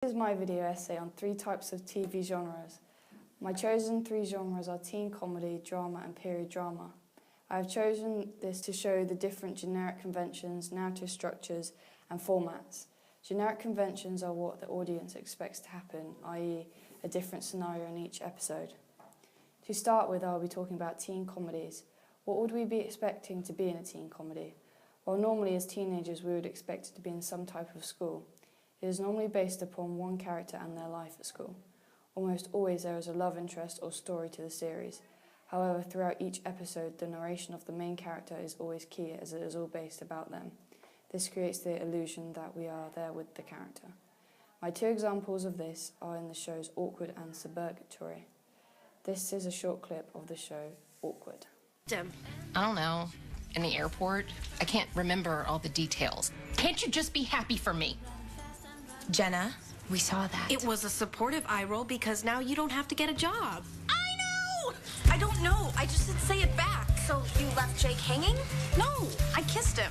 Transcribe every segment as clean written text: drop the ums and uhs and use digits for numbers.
This is my video essay on 3 types of TV genres. My chosen 3 genres are teen comedy, drama and period drama. I have chosen this to show the different generic conventions, narrative structures and formats. Generic conventions are what the audience expects to happen, i.e. a different scenario in each episode. To start with, I'll be talking about teen comedies. What would we be expecting to be in a teen comedy? Well, normally as teenagers we would expect it to be in some type of school. It is normally based upon one character and their life at school. Almost always there is a love interest or story to the series. However, throughout each episode, the narration of the main character is always key as it is all based about them. This creates the illusion that we are there with the character. My 2 examples of this are in the shows Awkward and Suburgatory. This is a short clip of the show Awkward. I don't know. In the airport? I can't remember all the details. Can't you just be happy for me? Jenna, we saw that. It was a supportive eye roll because now you don't have to get a job. I know! I don't know. I just said say it back. So you left Jake hanging? No, I kissed him.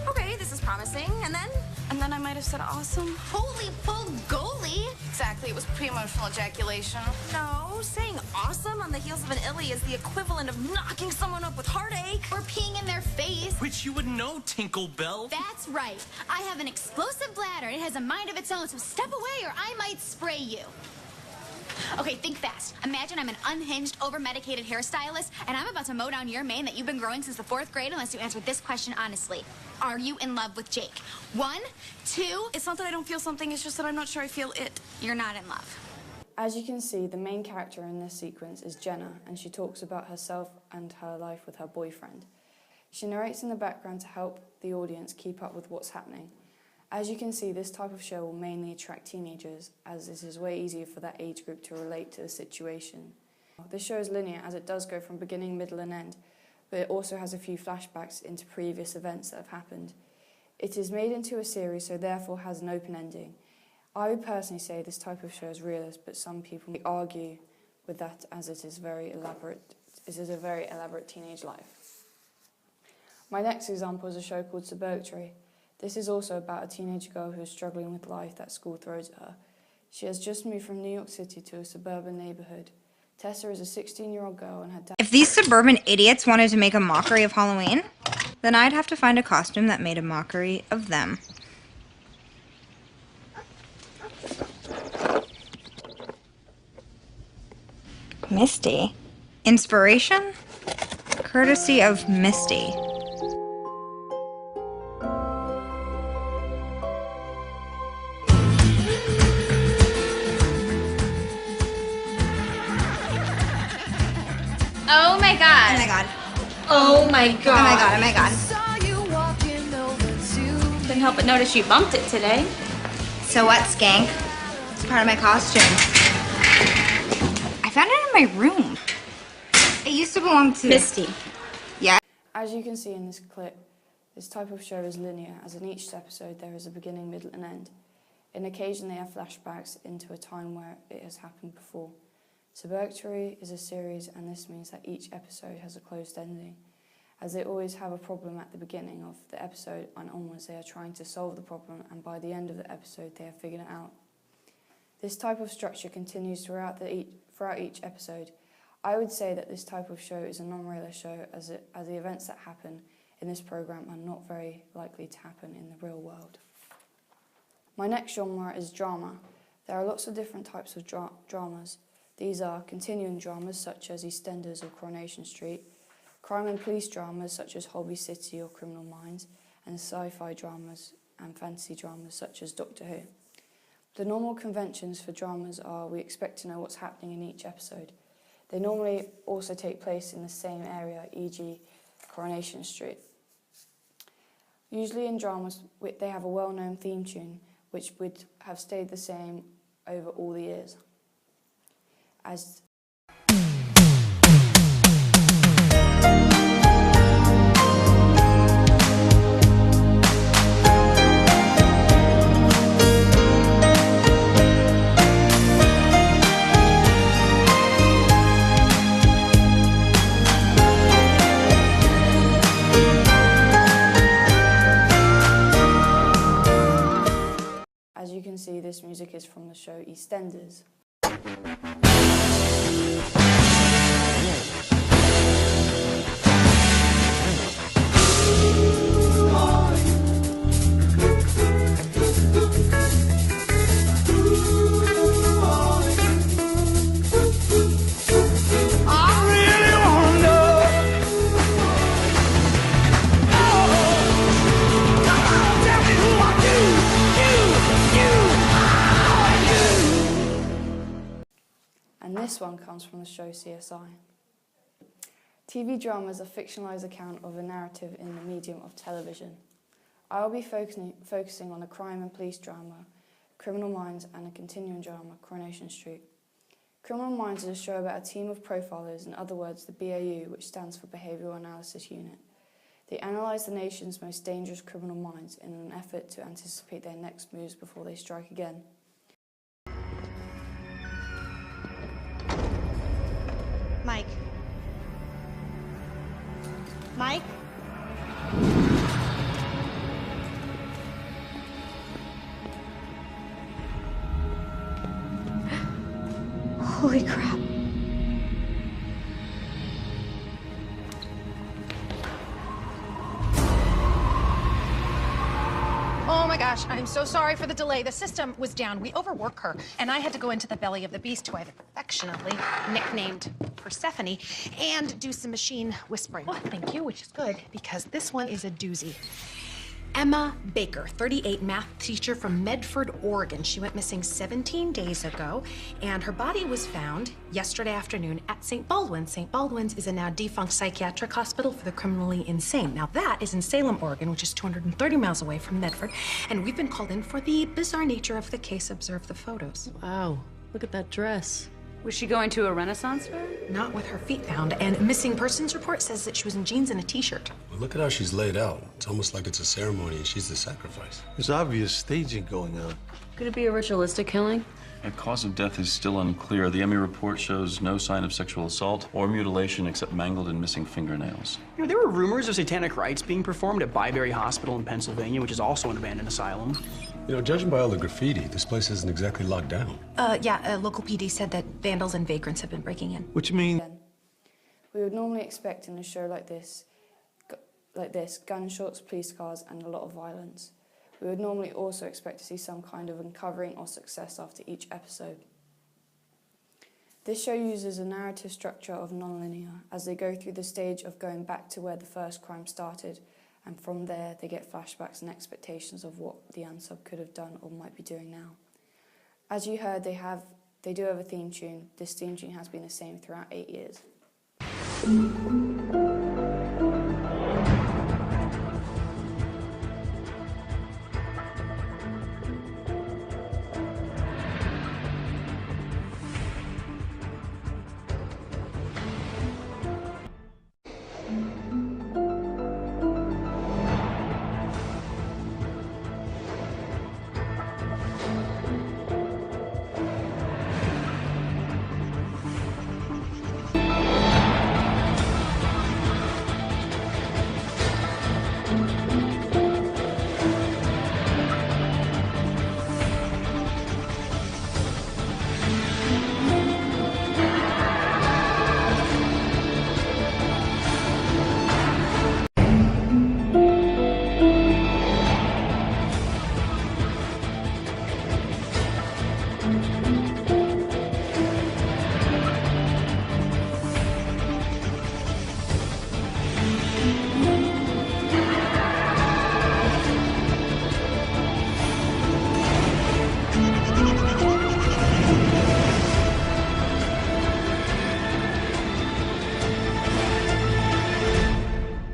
Okay, this is promising. And then? And then I might have said awesome. Holy full goalie! Exactly, it was pre-emotional ejaculation. No, saying awesome on the heels of an illy is the equivalent of knocking someone up with heartache. Or peeing in their face. Which you would know, Tinklebell. That's right. I have an explosive bladder. It has a mind of its own, so step away or I might spray you. Okay, think fast. Imagine I'm an unhinged, over-medicated hairstylist, and I'm about to mow down your mane that you've been growing since the 4th grade unless you answer this question honestly. Are you in love with Jake? 1, 2... It's not that I don't feel something, it's just that I'm not sure I feel it. You're not in love. As you can see, the main character in this sequence is Jenna, and she talks about herself and her life with her boyfriend. She narrates in the background to help the audience keep up with what's happening. As you can see, this type of show will mainly attract teenagers, as this is way easier for that age group to relate to the situation. This show is linear, as it does go from beginning, middle and end, but it also has a few flashbacks into previous events that have happened. It is made into a series, so therefore has an open ending. I would personally say this type of show is realist, but some people argue with that as it is very elaborate. It is a very elaborate teenage life. My next example is a show called Suburgatory. This is also about a teenage girl who is struggling with life that school throws at her. She has just moved from New York City to a suburban neighborhood. Tessa is a 16-year-old girl and her dad... If these suburban idiots wanted to make a mockery of Halloween, then I'd have to find a costume that made a mockery of them. Misty. Inspiration? Courtesy of Misty. Oh my god. Oh my god. Oh my god. Oh my god, oh my god. Couldn't help but notice you bumped it today. So what, skank? It's part of my costume. I found it in my room. It used to belong to... Misty. Yeah? As you can see in this clip, this type of show is linear, as in each episode there is a beginning, middle and end. In occasion they have flashbacks into a time where it has happened before. Suburgatory is a series, and this means that each episode has a closed ending, as they always have a problem at the beginning of the episode and onwards they are trying to solve the problem, and by the end of the episode they have figured it out. This type of structure continues throughout each episode. I would say that this type of show is a non-realist show, as the events that happen in this program are not very likely to happen in the real world. My next genre is drama. There are lots of different types of dramas. These are continuing dramas such as EastEnders or Coronation Street, crime and police dramas such as Holby City or Criminal Minds, and sci-fi dramas and fantasy dramas such as Doctor Who. The normal conventions for dramas are we expect to know what's happening in each episode. They normally also take place in the same area, e.g. Coronation Street. Usually in dramas they have a well-known theme tune which would have stayed the same over all the years. As you can see, this music is from the show EastEnders. And this one comes from the show CSI. TV drama is a fictionalized account of a narrative in the medium of television. I will be focusing on a crime and police drama, Criminal Minds, and a continuing drama, Coronation Street. Criminal Minds is a show about a team of profilers, in other words, the BAU, which stands for Behavioural Analysis Unit. They analyse the nation's most dangerous criminal minds in an effort to anticipate their next moves before they strike again. Mike. Mike? Holy crap. Oh my gosh, I'm so sorry for the delay. The system was down. We overwork her, and I had to go into the belly of the beast, who I've affectionately nicknamed Persephone, and do some machine whispering. Oh, thank you, which is good, because this one is a doozy. Emma Baker, 38, math teacher from Medford, Oregon. She went missing 17 days ago, and her body was found yesterday afternoon at St. Baldwin's. St. Baldwin's is a now defunct psychiatric hospital for the criminally insane. Now that is in Salem, Oregon, which is 230 miles away from Medford, and we've been called in for the bizarre nature of the case. Observe the photos. Wow, look at that dress. Was she going to a Renaissance fair? Not with her feet found, and a missing persons report says that she was in jeans and a t-shirt. Well, look at how she's laid out. It's almost like it's a ceremony and she's the sacrifice. There's obvious staging going on. Could it be a ritualistic killing? The cause of death is still unclear. The Emmy report shows no sign of sexual assault or mutilation except mangled and missing fingernails. You know, there were rumors of satanic rites being performed at Byberry Hospital in Pennsylvania, which is also an abandoned asylum. You know, judging by all the graffiti, this place isn't exactly locked down. Local PD said that vandals and vagrants have been breaking in. What you mean? We would normally expect in a show like this, gunshots, police cars, and a lot of violence. We would normally also expect to see some kind of uncovering or success after each episode. This show uses a narrative structure of nonlinear, as they go through the stage of going back to where the first crime started, and from there they get flashbacks and expectations of what the unsub could have done or might be doing now. As you heard, they do have a theme tune. This theme tune has been the same throughout 8 years.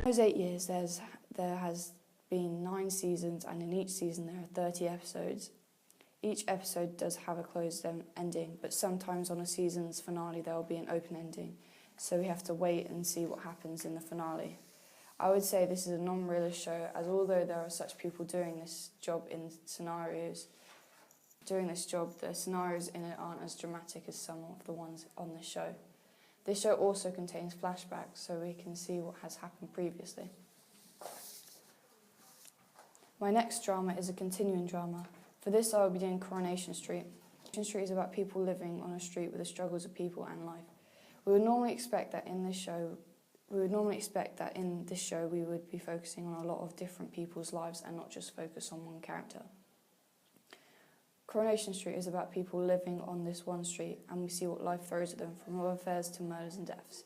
Those 8 years, there has been 9 seasons, and in each season there are 30 episodes. Each episode does have a closed ending, but sometimes on a season's finale there will be an open ending, so we have to wait and see what happens in the finale. I would say this is a non-realist show, as although there are such people doing this job in scenarios, the scenarios in it aren't as dramatic as some of the ones on this show. This show also contains flashbacks, so we can see what has happened previously. My next drama is a continuing drama. For this I will be doing Coronation Street. Street is about people living on a street with the struggles of people and life. We would normally expect that in this show we would be focusing on a lot of different people's lives and not just focus on one character. Coronation Street is about people living on this one street, and we see what life throws at them, from love affairs to murders and deaths.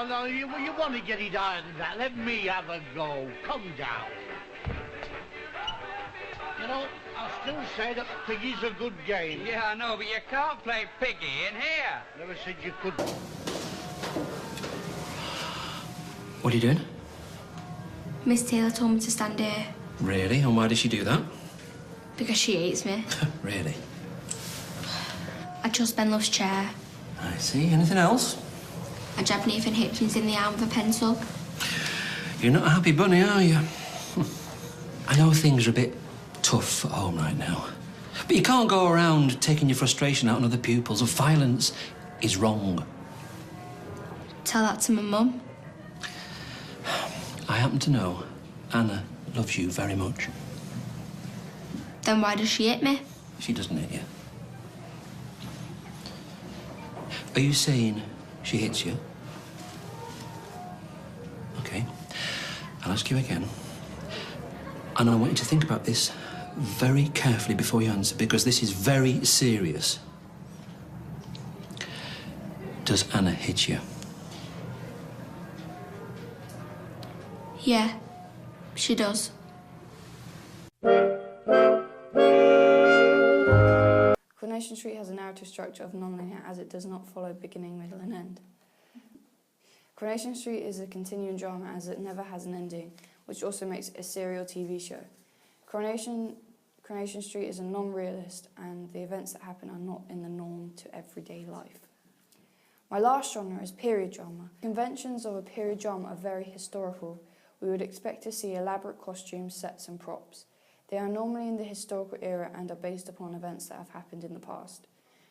No, you want to get it higher than that. Let me have a go. Come down. You know, I still say that Piggy's a good game. Yeah, I know, but you can't play Piggy in here. Never said you could. What are you doing? Miss Taylor told me to stand here Really? And why did she do that? because she hates me. Really? I chose Ben Love's chair. I see. Anything else? I jabbed Nathan Hitchens in the arm with a pencil. You're not a happy bunny, are you? I know things are a bit tough at home right now, but you can't go around taking your frustration out on other pupils. Violence is wrong. Tell that to my mum. I happen to know Anna loves you very much. Then why does she hit me? She doesn't hit you. Are you saying she hits you? Okay. I'll ask you again. And I want you to think about this very carefully before you answer, because this is very serious. Does Anna hit you? Yeah, she does. Coronation Street has a narrative structure of non-linear, as it does not follow beginning, middle and end. Coronation Street is a continuing drama, as it never has an ending, which also makes it a serial TV show. Coronation Street is a non-realist, and the events that happen are not in the norm to everyday life. My last genre is period drama. Conventions of a period drama are very historical. We would expect to see elaborate costumes, sets and props. They are normally in the historical era and are based upon events that have happened in the past.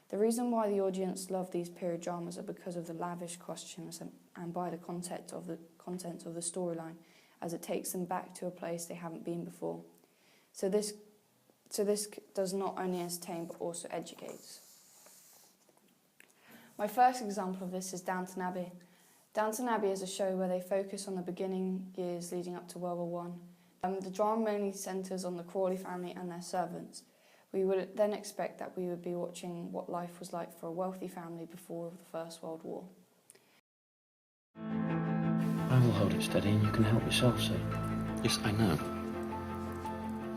The reason why the audience love these period dramas are because of the lavish costumes and by the content of the storyline, as it takes them back to a place they haven't been before. So this does not only entertain but also educates. My first example of this is Downton Abbey. Downton Abbey is a show where they focus on the beginning years leading up to World War I. The drama mainly centres on the Crawley family and their servants. We would then expect that we would be watching what life was like for a wealthy family before the First World War. I will hold it steady and you can help yourself, sir. Yes, I know.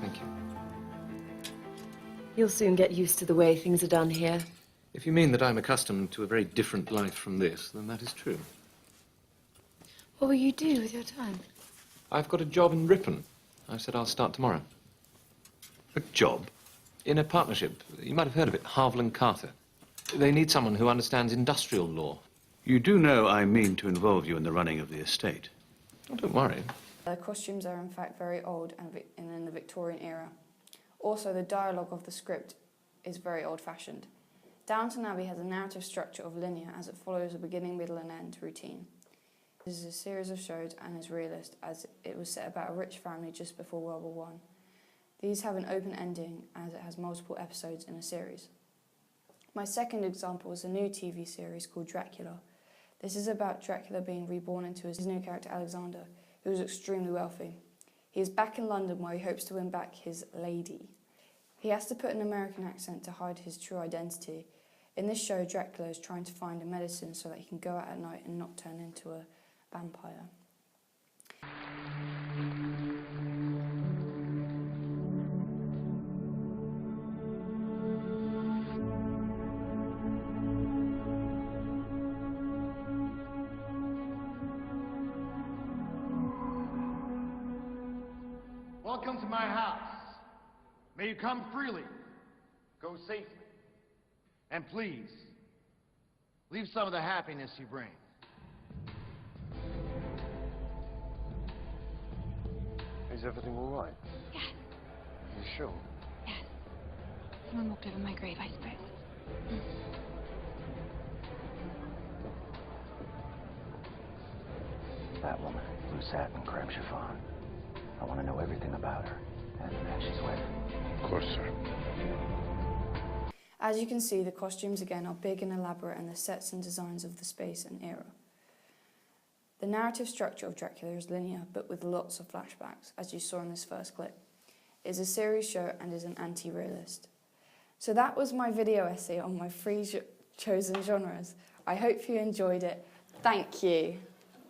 Thank you. You'll soon get used to the way things are done here. If you mean that I'm accustomed to a very different life from this, then that is true. What will you do with your time? I've got a job in Ripon. I said I'll start tomorrow. A job? In a partnership. You might have heard of it, Harville and Carter. They need someone who understands industrial law. You do know I mean to involve you in the running of the estate. Oh, don't worry. The costumes are in fact very old and in the Victorian era. Also, the dialogue of the script is very old-fashioned. Downton Abbey has a narrative structure of linear, as it follows a beginning, middle and end routine. This is a series of shows and is realist, as it was set about a rich family just before World War I. These have an open ending, as it has multiple episodes in a series. My second example is a new TV series called Dracula. This is about Dracula being reborn into his new character Alexander, who is extremely wealthy. He is back in London where he hopes to win back his lady. He has to put an American accent to hide his true identity. In this show, Dracula is trying to find a medicine so that he can go out at night and not turn into a vampire. Welcome to my house. May you come freely, go safely, and please, leave some of the happiness you bring. Is everything all right? Yes. You sure? Yes. Someone walked over my grave, I suppose. That woman, blue satin, crepe chiffon. I want to know everything about her and the man she's with. Of course, sir. As you can see, the costumes again are big and elaborate, and the sets and designs of the space and era. The narrative structure of Dracula is linear, but with lots of flashbacks, as you saw in this first clip. It is a series show and is an anti-realist. So that was my video essay on my 3 chosen genres. I hope you enjoyed it. Thank you.